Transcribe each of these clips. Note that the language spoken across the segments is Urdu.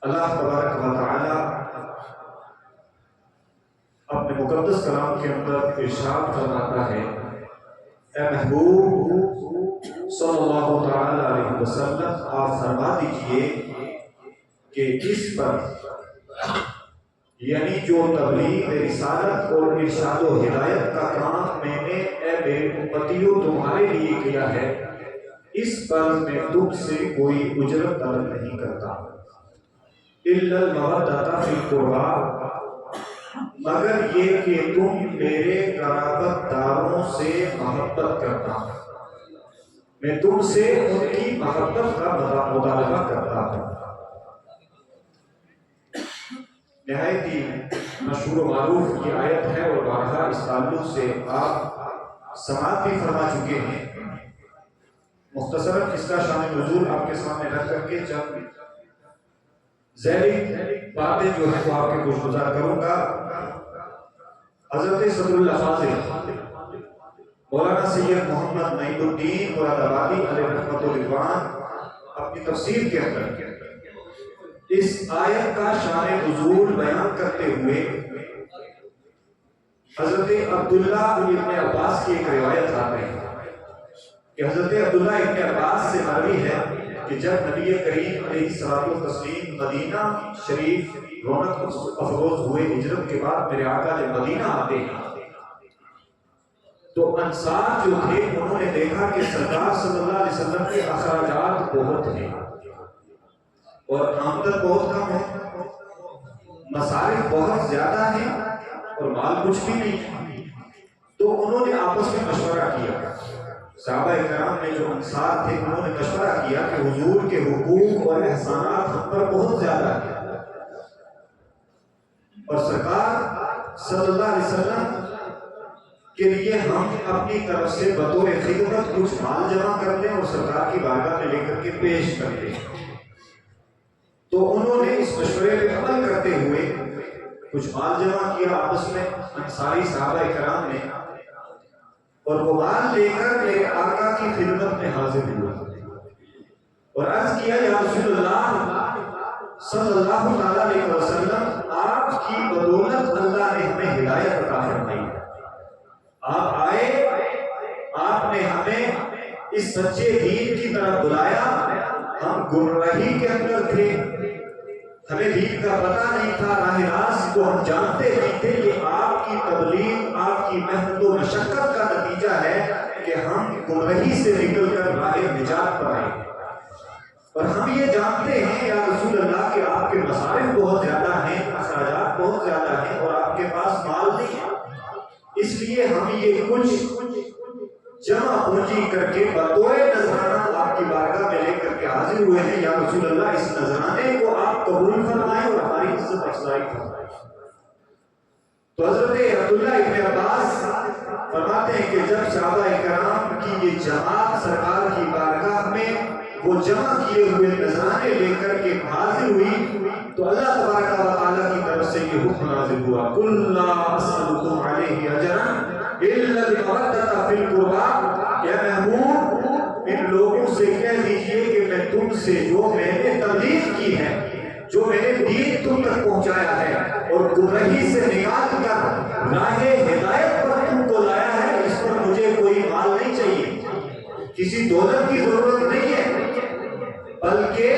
اللہ تبارک و تعالی اپنے مقدس کلام کے اندر ارشاد فرماتا ہے، اے محبوب صلی اللہ تعالی علیہ وسلم آپ فرما دیجئے کہ جس پر یعنی جو تبلیغ رسالت اور ارشاد و ہدایت کا کام میں نے اے میرے امتیوں تمہارے لیے کیا ہے، اس پر میں تم سے کوئی اجرت طلب نہیں کرتا، الا المودۃ فی القربى، مگر یہ کہ تم میرے قرابت داروں سے محبت کرنا، میں تم سے ان کی محبت کا مطالبہ کرتا ہوں۔ نہایت ہی مشہور و معروف یہ آیت ہے اور بارہا اس تعلق سے آپ سماعت بھی فرما چکے ہیں۔ مختصراً اس کا شان نزول آپ کے سامنے رکھ کر کے چند ذیلی باتیں جو ہے وہ آپ کے کچھ گزار کروں گا۔ حضرت صدر اللہ فاضل مولانا سید محمد نعیم الدین مراد آبادی علیہ رحمت و رضوان اپنی تفسیر کے اندر اس آیت کا شان نزول بیان کرتے ہوئے حضرت عبداللہ ابن عباس کی ایک روایت آتے ہیں کہ حضرت عبداللہ ابن عباس سے مروی ہے کہ جب نبی کریم علیہ الصلوۃ والتسلیم مدینہ شریف رونق افروز ہوئے ہجرت کے بعد میرے آقا جب مدینہ آتے ہیں تو انصار جو تھے انہوں نے دیکھا کہ سرکار صلی اللہ علیہ وسلم کے اخراجات بہت ہیں اور آمدن بہت کم ہے، مصارف بہت زیادہ ہیں اور مال کچھ بھی نہیں ہے۔ تو انہوں نے آپس میں مشورہ کیا، صحابہ کرام میں جو انصار تھے انہوں نے مشورہ کیا کہ حضور کے حقوق اور احسانات ہم پر بہت زیادہ ہیں اور سرکار صلی اللہ علیہ وسلم کے لیے ہم اپنی طرف سے بطور خدمت کچھ مال جمع کر لیں اور سرکار کی بارگاہ میں لے کر کے پیش کر دیں۔ تو انہوں نے اس مشورے پہ عمل کرتے ہوئے کچھ مال جمع کیا آپس میں انصاری صحابہ کرام نے، اور وہ مال لے کر میرے آقا کی خدمت میں حاضر ہوئے اور عرض کیا، یا رسول اللہ صلی اللہ علیہ وسلم، آپ کی بدولت اللہ نے ہمیں ہدایت عطا فرمائی، آپ آئے، آپ نے ہمیں اس سچے دین کی طرف بلایا، ہم گمراہی کے اندر تھے، ہمیں دین کا پتہ نہیں تھا، راہ راست کو ہم جانتے نہیں تھے، یہ آپ کی تبلیغ، آپ کی محنت و مشقت کا نتیجہ ہے کہ ہم گمراہی سے نکل کر راہ نجات پر آئے، اور ہم یہ جانتے ہیں یا رسول اللہ کہ آپ کے مصارف بہت زیادہ ہیں، اخراجات بہت زیادہ ہیں اور آپ کے پاس مال نہیں ہے، اس لیے ہم یہ کچھ جمع پونجی کر کے بطور نذرانہ آپ کی بارگاہ میں لے کر کے حاضر ہوئے ہیں، یا رسول اللہ اس نذرانے کو آپ قبول فرمائیں اور ہماری عزت افزائی فرمائیں۔ تو حضرت عبداللہ ابن عباس فرماتے ہیں کہ جب صحابہ کرام کی یہ جماعت سرکار کی بارگاہ میں وہ جمع کیے ہوئے نذرانے لے کر کے حاضر ہوئی تو اللہ تبارک و تعالیٰ کی طرف سے یہ حکم نازل ہوا، قُلْ لَا أَسْأَلُكُمْ عَلَيْهِ أَجْرًا إِلَّا الْمَوَدَّةَ فِي الْقُرْبَى، یا محبوب ان لوگوں سے کہہ دیجئے کہ میں تم سے جو میں نے تبلیغ کی ہے، جو میں نے دین تم تک پہنچایا ہے اور گمراہی سے نکال کر راہ ہدایت پر تم کو لایا ہے، اس پر مجھے کوئی مال نہیں چاہیے، کسی دولت کی ضرورت نہیں ہے، بلکہ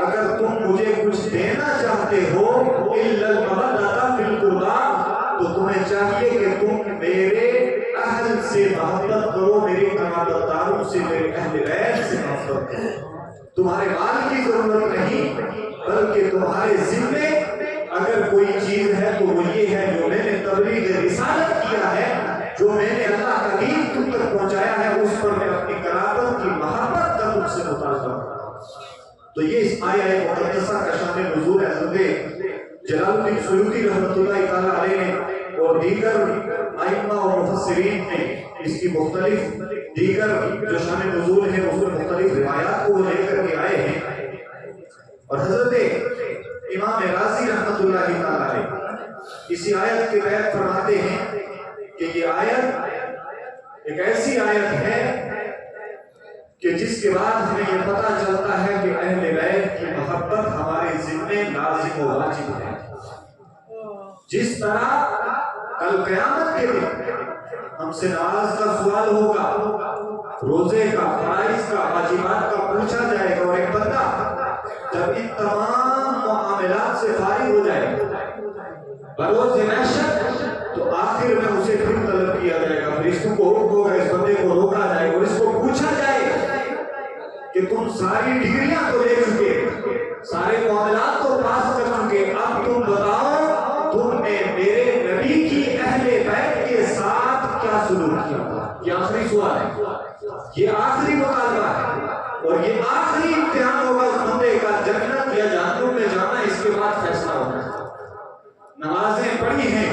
اگر تم مجھے کچھ دینا چاہتے ہو اِلَّا الْمَوَدَّةَ فِي الْقُرْبَى، تو تمہیں چاہیے کہ تم میرے اہل سے محبت کرو، میرے قرابت داروں سے، میرے اہل بیت سے محبت کرو، تمہارے مال کی ضرورت نہیں، بلکہ تمہارے ذمے اگر کوئی چیز ہے تو وہ یہ ہے جو میں نے تبلیغ رسالت کیا ہے، جو میں نے اللہ کا دین تم تک پہنچایا ہے، اس پر میں اپنی قرابت کی محبت کا تم سے مطالبہ کرتا ہوں۔ تو یہ اس آیہ مقدسہ کا شان نزول حضرت جلال الدین سیوطی رحمۃ اللہ تعالی علیہ نے اور دیگر ائمہ اور مفسرین نے اس کی مختلف دیگر جو شان نزول ہے اس میں مختلف روایات کو لے کر کے آئے ہیں، اور حضرت امام رازی رحمۃ اللہ تعالی علیہ اسی آیت کے تحت فرماتے ہیں کہ یہ آیت ایک ایسی آیت ہے کہ جس کے بعد ہمیں یہ پتہ چلتا ہے کہ اہل بیت کی محبت ہمارے ذمے لازم و واجب ہے. جس طرح کل قیامت کے دن ہم سے نماز کا سوال ہوگا، روزے کا، فرائض کا، واجبات کا پوچھا جائے گا، اور ایک بندہ جب ان تمام معاملات سے فارغ ہو جائے بروز محشر، تو آخر میں اسے پھر طلب کیا جائے گا، فرشتوں کو حکم ہوگا، اس بندے کو روکا جائے گا اور اس کو پوچھا جائے کہ تم ساری ڈگریاں تو لے چکے، سارے معاملات تو پاس کر چکے، اب تم بتاؤ تم نے میرے نبی کی اہل بیت کے ساتھ کیا سلوک کیا؟ یہ آخری سوال ہے، یہ آخری مطالبہ ہے، اور یہ آخری امتحان ہوگا اس بندے کا، جنت یا جہنم میں جانا، اس کے بعد فیصلہ ہوگا. نمازیں پڑھی ہیں،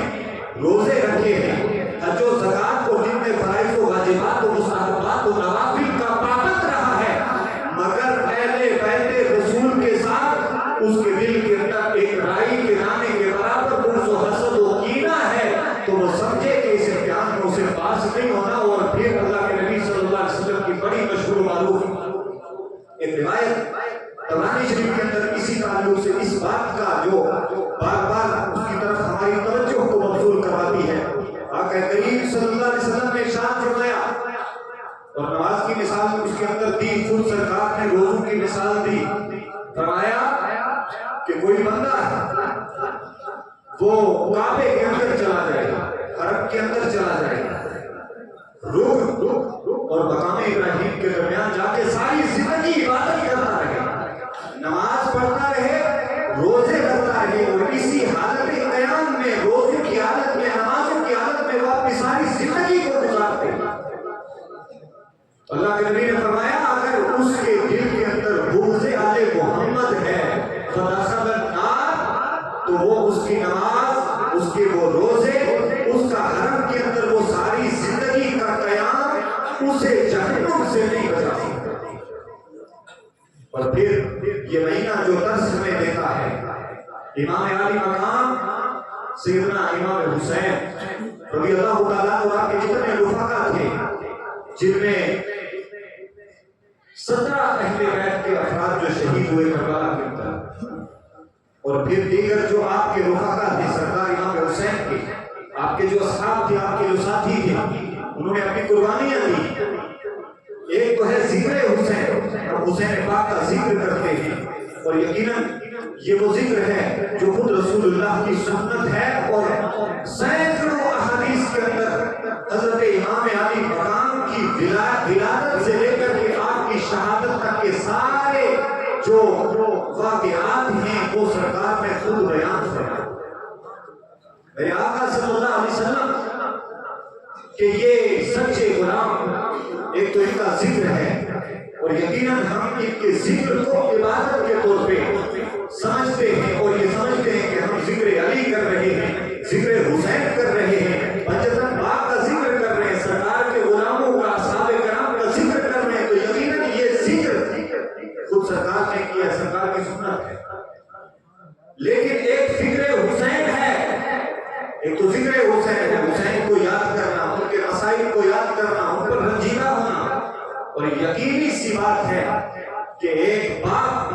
روزے رکھے ہیں، حج و زکات کو جتنے فرائض و واجبات و مستحبات و نوافل کا پابند رہا ہے، مگر اہل بیت رسول کے ساتھ اس کے دل کے اندر ایک رائی کے دانے کے برابر بغض و حسد و کینہ ہے، تو وہ سمجھے کہ اس امتحان میں اسے پاس نہیں ہونا. اور پھر اللہ کے نبی صلی اللہ علیہ وسلم کی بڑی مشہور و معروف ایک روایت طبرانی شریف کے اندر اسی تعلق سے اس بات کا جو بار بار اس کی طرف ہماری توجہ کو مبذول کرواتی ہے. آقا کریم صلی اللہ علیہ وسلم نے ارشاد فرمایا، اور نماز کی مثال اس کے اندر دی، خود سرکار نے روزوں کی مثال دی. فرمایا کہ کوئی بندہ ہے وہ کعبے کے اندر چلا جائے گا، حرم کے اندر چلا جائے گا، رکن اور مقام ابراہیم کے درمیان جا کے ساری زندگی عبادت کرتا رہے، نماز پڑھتا رہے، روزے رکھتا رہے، اور اسی حالت قیام میں، روزوں کی حالت میں، نمازوں کی حالت میں وہ اپنی ساری زندگی کو گزارتے ہیں. اللہ کے نبی نے فرمایا اگر اس کے دل کے اندر بغض آل محمد ہے فدخل النار، تو وہ اس کی نماز، اس کے وہ روزے، اس کا حرم کے اندر وہ ساری زندگی کا قیام اسے جہنم سے نہیں بچا سکتا. اور پھر یہ مہینہ جو درس ہمیں دیتا ہے، امام عالی مقام سیدنا امام حسین رضی اللہ تعالیٰ عنہ کے جتنے رفقا تھے، جن میں 17 اہل بیت کے افراد جو شہید ہوئے کربلا کے اندر، اور پھر دیگر جو آپ کے رفقا تھے سردار امام حسین کے، آپ کے جو اصحاب تھے، آپ کے جو ساتھی تھے، انہوں نے اپنی قربانیاں دی. ایک تو ہے ذکر حسین، ہم حسین پاک کا ذکر کرتے ہیں، اور یقیناً یہ وہ ذکر ہے جو خود رسول اللہ کی سنت ہے، اور سینکڑوں احادیث کے اندر حضرت امام علی مقام کی ولادت سے لے کر کے آپ کی شہادت تک کے سارے جو واقعات ہیں وہ سرکار نے خود بیان فرمائے. میرے آقا صلی اللہ علیہ وسلم کہ یہ سچے غلام، ایک تو ان کا ذکر ہے، اور یقیناً ہم ان کے ذکر کو عبادت کے طور پہ سمجھتے ہیں، اور یہ سمجھتے ہیں کہ ہم ذکر علی کر رہے ہیں، ذکر حسین کر رہے ہیں، حضرت پاک کا ذکر کر رہے ہیں، سرکار کے غلاموں کا، اصحاب کرام کا ذکر کر رہے ہیں، تو یقیناً یہ ذکر خود سرکار نے کیا، سرکار کی سنت ہے. لیکن ایک ذکر حسین ہے، ایک تو ذکر حسین ہے، حسین کو یاد کرنا، ان کے مسائل کو یاد کرنا، ان پر رنجیدہ ہونا. اور یقینی سی بات ہے کہ ایک باپ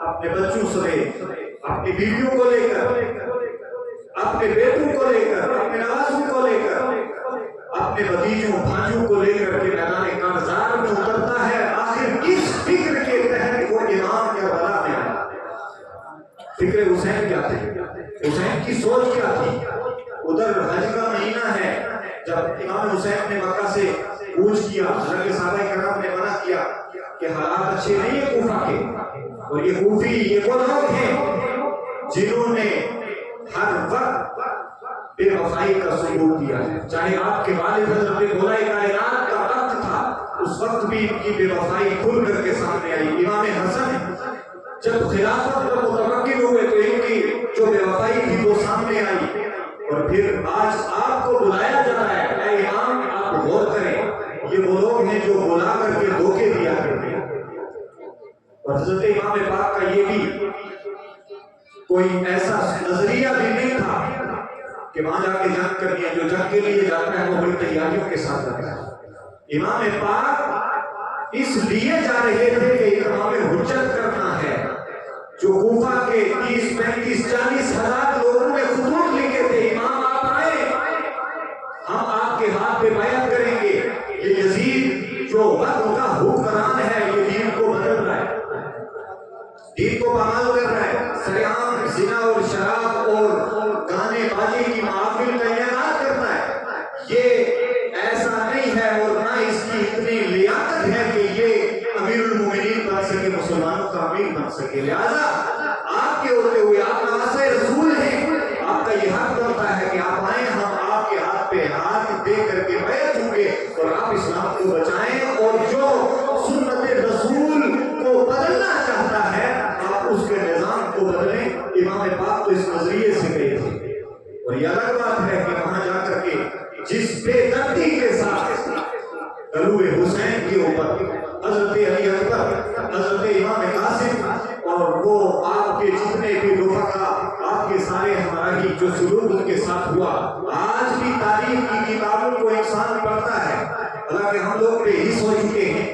اپنے بچوں سمیت، اپنی بیویوں کو لے کر، اپنے بیٹوں کو لے کر، اپنے نوازوں کو لے کر، اپنے بھتیجوں بھانجوں کو لے کر کے میدان کارزار میں اترتا ہے. آخر کس فکر کے تحت وہ امام کربلا میں آیا؟ فکر حسین کیا تھی؟ حسین کی سوچ کیا تھی؟ ادھر حج کا مہینہ ہے، جب امام حسین نے مکہ سے کوچ کیا، حضرت صحابہ کرام نے منع کیا کہ حالات اچھے نہیں ہیں کوفہ کے، اور یہ کوفی یہ وہ لوگ ہیں جنہوں نے ہر وقت بے وفائی کا ثبوت دیا ہے. چاہے آپ کے والد حضرت مولا کائنات کا وقت تھا، اس وقت بھی ان کی بے وفائی کھل کر کے سامنے آئی. امام حسن جب خلافت پر متمکن ہوئے تو ان کی جو بے وفائی تھی وہ سامنے آئی. اور پھر آج آپ کو بلایا جا رہا ہے، اے امام آپ غور کریں، یہ وہ لوگ ہیں جو بلا کر کے دھوکے دیا کرتے ہیں. اور حضرت امام پاک کا یہ بھی کوئی ایسا نظریہ بھی نہیں تھا کہ وہاں جا کے جنگ کرنی ہے. جو جنگ کے لیے جاتا ہے وہ بڑی تیاریوں کے ساتھ جاتا ہے. امام پاک اس لیے جا رہے تھے کہ امام حجت کرنا ہے. جو کوفہ کے 30 35 40 ہزار لوگوں نے خطوط لکھے تھے، امام آپ آئے، ہم آپ کے ہاتھ پہ بیعت کریں گے. یہ یزید جو وقت کا حکمران ہے، یہ دین کو بدل رہا ہے، دین کو پامال کر رہا ہے، سرعام زنا اور شراب اور گانے بازی کی محافل کا اعلان کرتا ہے. یہ ایسا نہیں ہے اور نہ اس کی اتنی لیاقت ہے کہ یہ امیر المومنین بن سکے، مسلمانوں کا امیر بن سکے. لہذا آپ کے ہوتے ہوئے، آپ نواسۂ رسول ہیں، آپ کا یہ حق بنتا ہے کہ آپ آئیں، ہم آپ کے ہاتھ پہ ہاتھ دے کر کے بیعت ہوں گے اور آپ اسلام کو بچائیں. اور جو سنت رسول کو بدلنا چاہتا ہے، آپ اس کے نظام کو بدلیں. امام پاک تو اس نظریے سے گئے تھے. اور یہ الگ بات ہے کہ وہاں جا کر کے جس بے دردی کے ساتھ گلو حسین کے اوپر حضرت علی اکبر، حضرت امام قاسم اور وہ آپ کے جتنے بھی رفقا، آپ کے سارے ہمراہی، جو سلوک ان کے ساتھ ہوا، آج بھی تاریخ کی کتابوں کو انسان پڑھتا ہے. حالانکہ ہم لوگ بے حس ہو چکے ہیں،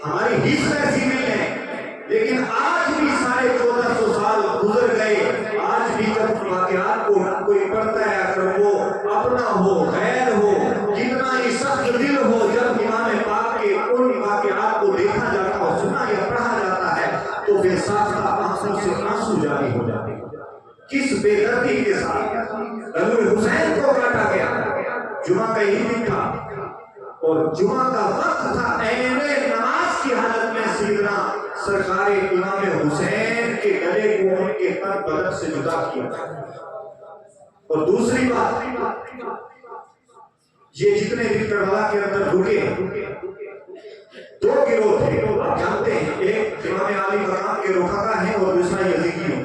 ہماری حس ایسی نہیں ہے، لیکن آج بھی 1450 سال گزر گئے. آج بھی جب واقعات کو کوئی پڑھتا ہے، اگر وہ اپنا ہو غیر ہو، کتنا ہی سخت دل ہو، جب امام پاک کے ان واقعات کو دیکھا جاتا اور سنا یا پڑھا جاتا ہے تو بے ساختہ آنکھوں سے آنسو جاری ہو جاتے ہیں. کس بے دردی کے ساتھ گلو حسین کو کاٹا گیا. جمعہ کا ہی دن تھا اور جمعہ کا وقت تھا، عین نماز کی حالت میں سیدنا سرکار امام حسین کے گلے کو ان کے پر بدن سے جدا کیا. اور دوسری بات، یہ جتنے بھی کربلا کے اندر رکے، 2 گروہ تھے، آپ جانتے ہیں، ایک امام علی مقام کے رفقا ہیں اور دوسرا یزیدیوں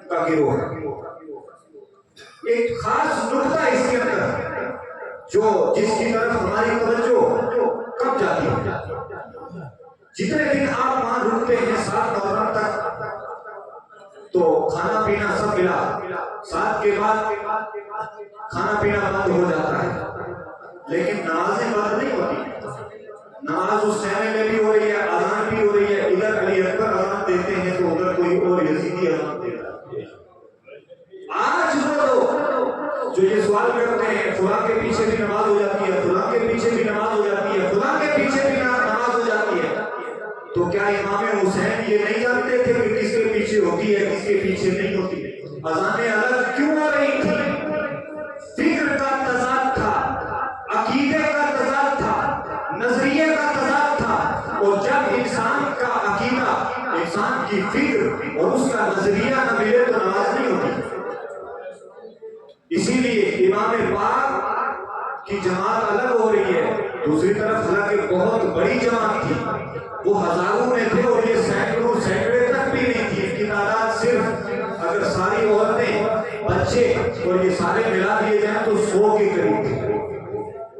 کا گروہ ہے. ایک خاص نقطہ اس کے اندر جو جس کی طرف ہماری توجہ کب جاتی ہے، جتنے دن آپ وہاں رکتے ہیں 7 نومبر تک تو کھانا پینا سب ملا، 7 کے بعد کھانا پینا بند ہو جاتا ہے، لیکن نمازیں بند نہیں ہوتی. نماز اس سینے میں بھی ہو رہی ہے، اذان بھی ہو رہی ہے. ادھر علی اکبر اذان دیتے ہیں تو ادھر کوئی اور یزیدی اذان دیتا ہے. آج وہ لوگ جو یہ سوال کرتے ہیں فلاں کے پیچھے بھی نماز ہو جاتی ہے، فلاں کے پیچھے بھی نماز ہو جاتی ہے، فلاں کے پیچھے بھی نماز ہو جاتی ہے، تو کیا امام حسین یہ نہیں جانتے تھے کہ کس کے پیچھے ہوتی ہے کس کے پیچھے نہیں ہوتی؟ اذانیں الگ کیوں ہو رہی تھی؟ فکر کا تضاد تھا، عقیدے کا تضاد تھا، نظریے کا تضاد تھا. اور جب انسان کا عقیدہ، انسان کی فکر اور اس کا نظریہ نہ ملے تو نماز نہیں ہوتی. اسی لیے امام پاک کی جماعت الگ ہو رہی ہے، دوسری طرف حالانکہ بہت بڑی جماعت تھی، وہ ہزاروں میں تھے اور یہ سینکڑے تک بھی نہیں تھی. ان کی تعداد صرف اگر ساری عورتیں، بچے اور یہ سارے ملا دیے جائیں تو 100 کے قریب تھے.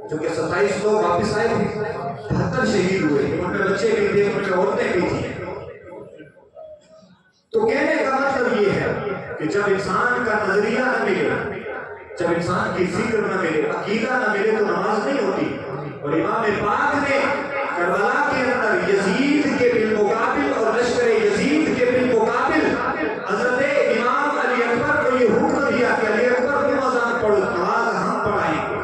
چونکہ 27 لوگ واپس آئے تھے، 72 شہید ہوئے، ان میں بچے بھی تھے، ان میں عورتیں بھی تھیں. تو کہنے کا مطلب یہ ہے کہ جب انسان کا نظریہ نہ ملے، جب انسان کی فکر نہ ملے، عقیدہ نہ ملے تو نماز نہیں ہوتی. اور امام پاک نے کربلا کے اندر یزید کے بالمقابل اور لشکر یزید کے بالمقابل حضرت امام علی اکبر کو یہ حکم دیا کہ علی اکبر تم اذان پڑھو، نماز ہم پڑھائیں گے.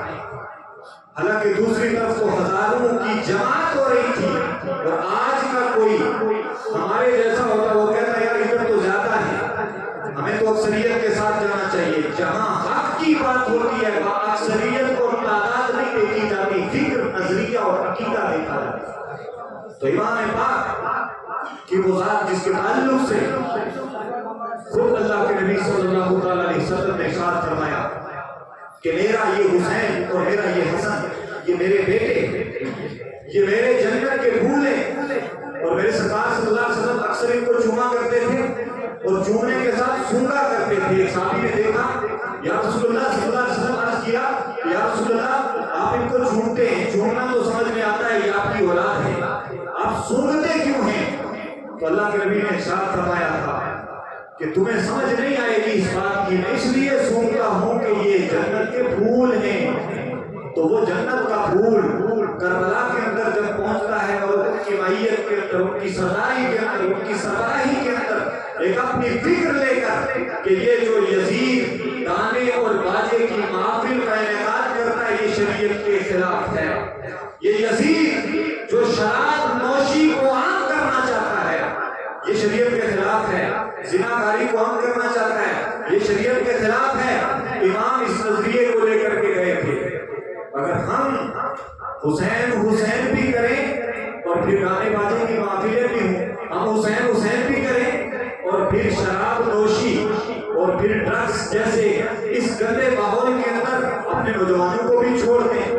حالانکہ دوسری طرف تو ہزاروں کی جماعت ہو رہی تھی. اور آج کا کوئی ہمارے جیسا ہوتا وہ کہتا ہے یار ادھر تو زیادہ ہے، ہمیں تو اکثریت کے ساتھ جانا چاہیے. جہاں حق کی بات ہوتی ہے وہاں اکثریت کو تعداد نہیں دیکھی جاتی، فکر، نظریہ اور عقیدہ دیکھا جاتا ہے. تو امام پاک کی وہ ذات جس کے تعلق سے خود اللہ کے نبی صلی اللہ علیہ وسلم نے ارشاد فرمایا کہ میرا یہ حسین اور میرا یہ حسن، یہ میرے بیٹے، یہ میرے جنت کے پھول ہیں. اور میرے سرکار صلی اللہ علیہ وسلم اکثر ان کو چوما کرتے تھے اور چومنے کے ساتھ سونگا کرتے تھے. ایک صحابی نے دیکھا، یا رسول اللہ صلی اللہ علیہ وسلم عرض کیا، یا رسول اللہ آپ ان کو چومتے ہیں، چومنا تو سمجھ میں آتا ہے یہ آپ کی اولاد ہے، آپ سونگتے کیوں ہیں؟ تو اللہ کے نبی نے ارشاد فرمایا تھا کہ تمہیں سمجھ نہیں آئے گی اس بات کی، میں اس لیے سونگتا ہوں کہ یہ جنت کے پھول ہیں. تو وہ جنت کا پھول کربلا کے اندر جب پہنچتا ہے اور ان کی معیت کے اندر، ان کی سرداری کے اندر، ان کی سربراہی کے اندر ایک اپنی فکر لے کر کہ یہ جو یزید گانے اور باجے کی محفل کا انعقاد کرتا ہے یہ شریعت کے خلاف ہے. یہ یزید جو شراب نوشی کو عام کرنا چاہتا ہے یہ شریعت کے خلاف ہے. زناکاری کو عام کرنا چاہتا ہے یہ شریعت کے خلاف ہے. امام اس نظریے کو لے کر کے گئے تھے. اگر ہم حسین بھی کریں اور پھر گانے باجے کی محفلیں بھی ہوں، ہم حسین بھی کریں اور پھر شراب نوشی اور پھر ڈرگس جیسے اس گندے ماحول کے اندر اپنے نوجوانوں کو بھی چھوڑ دیں،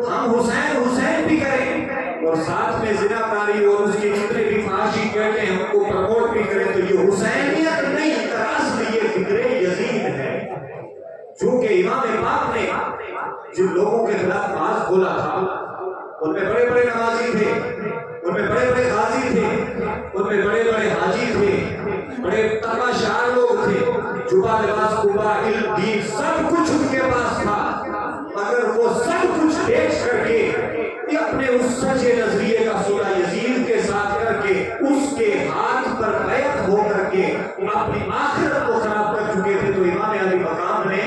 ہم حسین بھی کریں اور ساتھ میں زناکاری اور اس کی جتنے بھی فحاشی کہتے ہیں ان کو پروموٹ بھی کریں، تو یہ حسینیت نہیں، دراصل یہ فکر یزید ہے. چونکہ امام پاک نے جن لوگوں کے خلاف آواز کھولا تھا ان میں بڑے بڑے نمازی تھے، ان میں بڑے بڑے غازی تھے، ان میں بڑے بڑے حاجی تھے، بڑے تقویٰ شعار لوگ تھے، جبہ لباس قبا علم دین سب کچھ ان کے پاس تھا. مگر وہ سب کچھ بیچ کر کے اپنے اس سچے نظریے کا صلح یزید کے ساتھ کر کے اس کے ہاتھ پر بیعت ہو کر کے اپنی آخرت کو خراب کر چکے تھے. تو امام علی مقام نے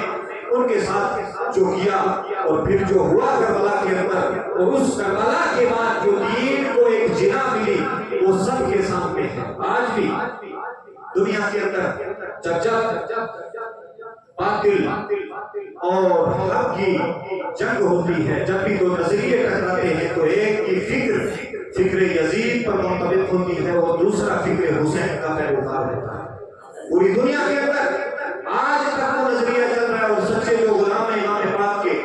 ان کے ساتھ جو کیا اور پھر جو ہوا کربلا کے اندر اور اس کربلا کے بعد جو دین کو ایک جنا ملی وہ سب کے سامنے ہے. آج بھی دنیا کے اندر جب باطل اور حق کی جنگ ہوتی ہے، جب بھی دو نظریے ٹکراتے ہیں تو ایک کی فکر یزید پر منطبق ہوتی ہے اور دوسرا فکر حسین کا پیروکار ہوتا ہے. پوری دنیا کے اندر آج تک وہ نظریہ چل رہا ہے اور سچے جو غلام ہیں امام پاک کے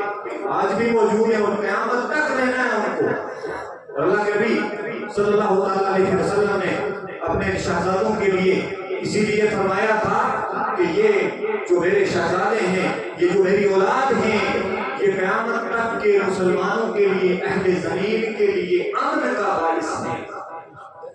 آج بھی موجود ہیں اور قیامت تک رہنا ہے ان کو. اور اللہ کے نبی صلی اللہ تعالیٰ علیہ وسلم نے اپنے شہزادوں کے لیے اسی لیے فرمایا تھا کہ یہ جو میرے شہزادے ہیں، یہ جو میری اولاد ہیں، یہ قیامت تک کے مسلمانوں کے لیے، اہل زمین کے لیے امن کا باعث ہیں،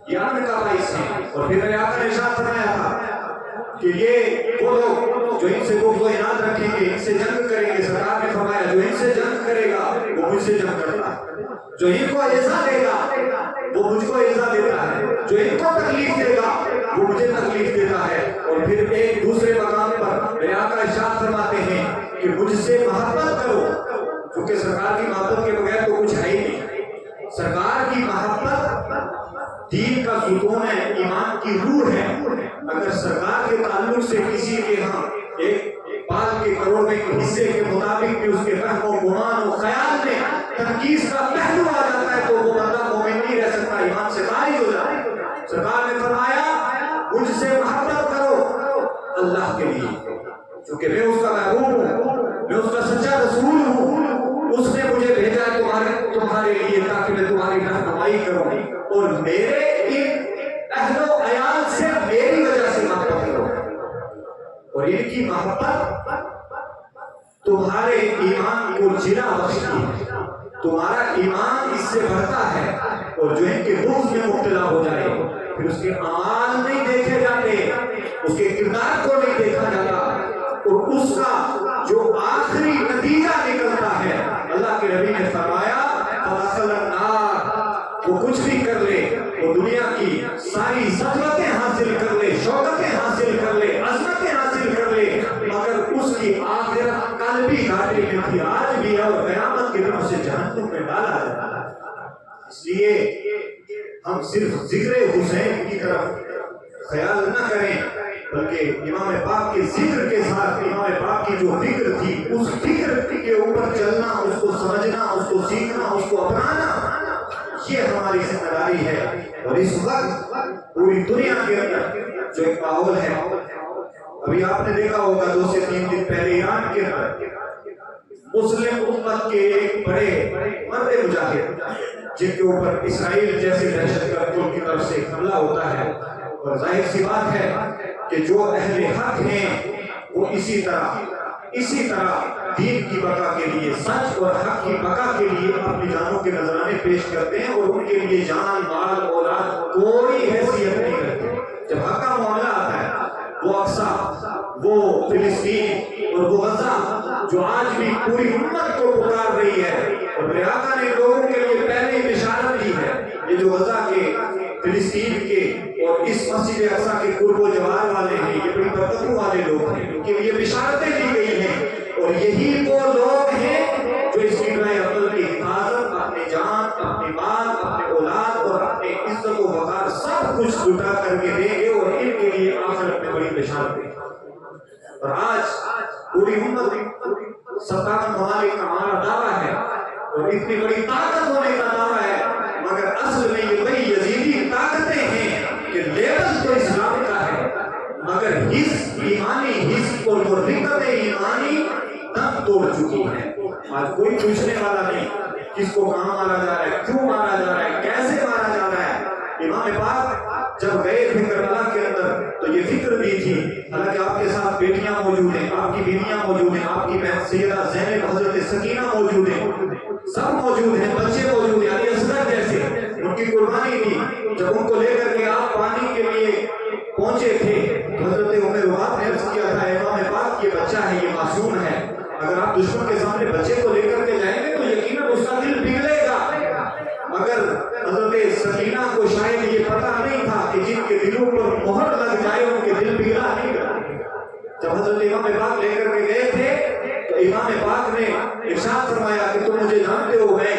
یہ امن کا باعث ہیں. اور پھر میرے آقا نے ارشاد فرمایا تھا کہ یہ وہ لوگ جو ان سے بغض و عناد رکھیں گے، ان سے جنگ کریں گے. سرکار نے فرمایا جو ان سے جنگ کرے گا وہ مجھ سے جنگ کرتا ہے، جو ان کو ایزا دے گا وہ مجھ کو ایزا دیتا ہے، جو ان کو تکلیف دے گا وہ مجھے تکلیف دیتا ہے. اور پھر ایک دوسرے مقام پر میرے آقا ارشاد فرماتے ہیں کہ مجھ سے محبت کرو، کیونکہ سرکار کی محبت کے بغیر تو کچھ ہے ہی نہیں. سرکار کی محبت دین کا ستون ہے، ایمان کی روح ہے. اگر سرکار کے تعلق سے کسی کے ہاں ایک بال کے کروڑ میں حصے کے مطابق بھی اس کے فہم و گمان و خیال میں تنقیص کا پہلو آ جاتا ہے تو وہ بندہ مومن نہیں رہ سکتا، ایمان سے خارج ہو جاتا ہے. سرکار نے فرمایا مجھ سے محبت کرو اللہ کے لیے، کیونکہ میں اس کا محبوب ہوں، میں اس کا سچا رسول ہوں. اس نے مجھے بھیجا ہے تمہارے لیے تاکہ میں تمہاری رہنمائی کروں اور میرے ان اہل و عیال سے میری وجہ سے محبت کرو. اور ان کی محبت تمہارے ایمان کو جنا بخشتی ہے، تمہارا ایمان اس سے بڑھتا ہے. اور جو ان کے بغض میں مبتلا ہو جائے پھر اس کے اعمال نہیں دیکھے جاتے، اس کے کردار کو نہیں دیکھا جاتا اور اس کا جو آخری نتیجہ نکلتا ہے. اللہ کے نبی نے فرمایا فَدَخَلَ النَّارَ، وہ کچھ بھی کر لے، وہ دنیا کی ساری ثروتیں حاصل کر لے، شوکتیں حاصل کر لے، عظمتیں حاصل کر لے، مگر اس کی آخرت قلبی گھاٹے میں تھی، آج بھی ہے اور قیامت کے دن اسے جہنم میں ڈالا جاتا ہے. اس لیے ہم صرف ذکر حسین کی طرف خیال نہ کریں بلکہ امام پاک کے ذکر کے ساتھ امام پاک کی جو فکر تھی اس فکر کے اوپر چلنا، اس کو سمجھنا، اس کو سیکھنا، اس کو اپنانا، یہ ہماری ذمہ داری ہے. اور اس وقت پوری دنیا کے اندر جو ایک ماحول ہے، ابھی آپ نے دیکھا ہوگا 2 سے 3 دن پہلے ایران کے اندر مسلم امت کے ایک بڑے مرد مجاہد جن کے اوپر اسرائیل جیسے دہشت گرد کی طرف سے حملہ ہوتا ہے، اور ظاہر سی بات ہے کہ جو اہل حق ہیں وہ اسی طرح دین کی بقا کے لیے، سچ اور حق کی بقا کے لیے اپنی جانوں کے نذرانے پیش کرتے ہیں اور ان کے لیے جان، مال، اولاد کوئی حیثیت نہیں رکھتے. جب حق کا معاملہ آتا ہے وہ اقصی، وہ فلسطین اور وہ غزہ جو آج بھی پوری امت کو پکار رہی ہے، اور میرے آقا نے لوگوں کے لیے پہلے ہی بشارت دی ہے، یہ جو غزہ کے، فلسطین کے اور اس مسجد اقصی کے قرب و جوار والے ہیں، یہ بڑی برکتوں والے لوگ ہیں، کیونکہ یہ بشارتیں دی گئی ہیں، اور یہی وہ لوگ ہیں جو اس قبلہ افضل کی حفاظت اپنی جان، اپنی مال، اپنے اولاد اور اپنے عزت و وقار سب کچھ لٹا کر کے دیں گے، اور ان کے لیے آخرت میں بڑی بشارت ہے۔ اور آج پوری امت 57 ممالک کا ہمارا دعویٰ ہے اور اتنی بڑی طاقت ہونے کا دعویٰ ہے، مگر اصل میں یہ وہی یزیدی طاقتیں ہیں کہ لیبل تو اسلام کا ہے، مگر حس ایمانی حس اور وہ رکت ایمانی دم توڑ چکی ہے۔ آج کوئی پوچھنے والا نہیں کس کو کہاں مارا جا رہا ہے، کیوں مارا جا رہا ہے، کیسے مارا جا رہا ہے۔ امام پاک جب گئے تھے کربلا کے اندر تو یہ فکر بھی تھی، حالانکہ آپ کے ساتھ بیٹیاں موجود ہیں، آپ کی بیویاں موجود ہیں، آپ کی بہن سیدہ زینب حضرت سکینہ موجود ہیں، سب موجود ہیں، بچے موجود ہیں، علی اصغر جیسے ان کی قربانی تھی۔ جب ان کو لے کر کے آپ پانی کے لیے پہنچے تھے، حضرت عمر روات نے عرض کیا تھا امام پاک یہ بچہ ہے، یہ معصوم ہے، اگر آپ دشمن کے سامنے بچے کو لے کر کے جائیں گے تو یقیناً اس کا دل پگھلے گا۔ مگر حضرت سکینہ کو شاید یہ پتہ نہیں تھا کہ جن کے دلوں پر مہر لگ جائے ان کے دل پگھلا نہیں کرتے۔ جب حضرت امام پاک لے کر کے گئے تھے تو امام پاک نے ارشاد فرمایا کہ تم مجھے جانتے ہو میں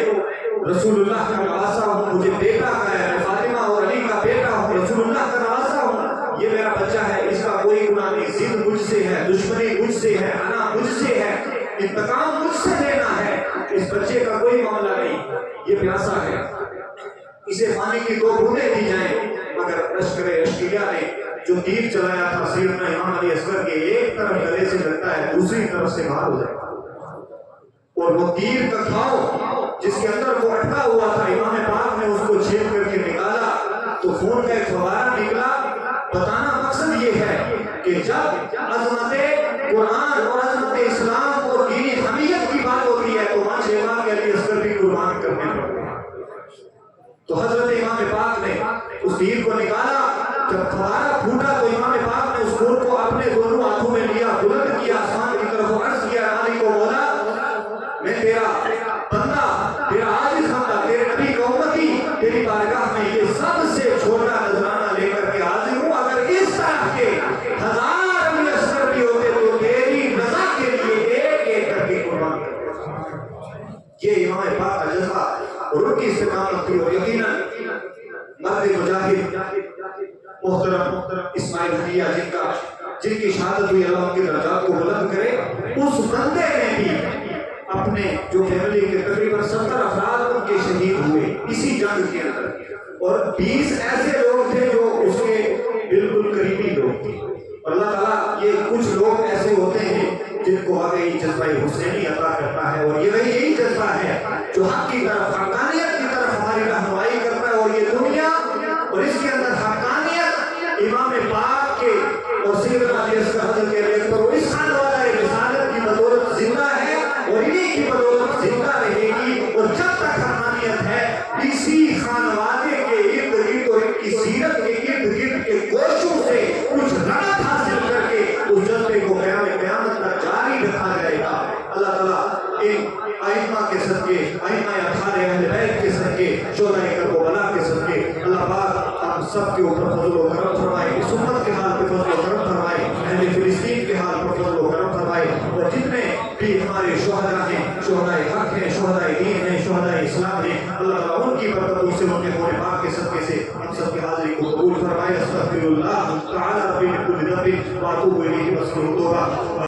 رسول اللہ کا نواسا ہوں، مجھے بیٹا کا ہے، میں فاطمہ اور علی کا بیٹا ہوں، رسول اللہ کا نواسا ہوں، یہ میرا بچہ ہے، اس کا کوئی گناہ نہیں، ضد مجھ سے ہے، دشمنی مجھ سے ہے، انا مجھ سے ہے، انتقام مجھ سے لینا ہے، اس بچے کا کوئی معاملہ نہیں، یہ پیاسا ہے، اسے پانی کی 2 بوندیں دی جائیں۔ مگر لشکر اشکیہ نے جو تیر چلایا تھا سیدنا امام علی اصغر کے، ایک طرف گلے سے لگتا ہے، دوسری طرف سے باہر ہو جاتا ہے، اور وہ تیر کا گھاؤ جس کے اندر وہ اٹکا ہوا تھا، امام پاک نے اس کو چھید کر کے نکالا تو خون کا ایک فوارہ نکلا۔ بتانا مقصد یہ ہے کہ جب عظمت قرآن اور عظمت اسلام اور دینی حمیت کی بات ہوتی ہے تو وہاں امام علی اصغر بھی قربان کرنے پڑتے ہیں۔ تو حضرت امام پاک نے اس تیر کو نکالا، جب فوارہ پھوٹا تو امام پاک نے اس خون کو اپنے دونوں ہاتھوں میں لیا، بلند کیا آسمان کی طرف، عرض کیا مالک و مولا، میں تیرا بندہ، تیرا عاجز بندہ، تیرے نبی کا امتی، تیری بارگاہ میں یہ سب سے چھوٹا نذرانہ لے کر کے حاضر ہوں، اگر اس طرح کے 1000 علی اصغر بھی ہوتے تو تیری رضا کے لیے ایک ایک کر کے قربان کرتے۔ یہ امام پاک کا جذبہ اور ان کی استقامت تھی، اور یقیناً مرد مجاہد محترم اسماعیل حنیہ جن کی شہادت ہوئی، اللہ ان کے درجات کو بلند کرے، اس بندے نے بھی اپنے جو فیملی کے تقریباً 70 افراد ان کے شہید ہوئے اسی جنگ کے اندر، اور 20 ایسے لوگ تھے جو اس کے بالکل قریبی لوگ تھے۔ اللہ تعالیٰ یہ کچھ لوگ ایسے ہوتے ہیں جن کو واقعی جذبہ حسینی عطا کرتا ہے، اور یہی جذبہ ہے جو حق کی طرف، حقانیت کی طرف ہماری رہنمائی کرتا ہے، اور یہ دنیا اور اس کے اندر حقانیت امام پاک کے اور سیدنا علی اصغر حضرت کے لیے پر اس خان والا رسالت کی بدولت زندہ ہے، اور انہی کی بدولت زندہ رہے گی، اور جب تک حقانیت ہے اسی خانوادے کے ارد گرد اور ان کی سیرت کے ارد گرد کے گوشوں سے کچھ رغبت حاصل کر کے اس جذبے کو قیامت تک جاری رکھا جائے گا۔ اللہ تعالیٰ ان ائمہ کے صدقے، ائمہ اطہار اہل بیت کے صدقے، شہدائے کربلا کے صدقے، اللہ پاک ہم سب کے اوپر فضل و کرم فرمائے، اس امت کے حال پہ فضل و کرم فرمائے، اہل فلسطین کے حال پر فضل و کرم فرمائے، اور جتنے بھی ہمارے شہداء ہیں، شہداء حق ہیں، شہداء دین ہیں، شہداء اسلام ہیں، اللہ تعالیٰ ان کی برکتوں سے، ان کے قول پاک کے صدقے سے ہم سب کی حاضری کو قبول فرمائے۔ استغفر اللہ تعالی ربی من کل ذنب واتوب الیہ واستغفر اللہ۔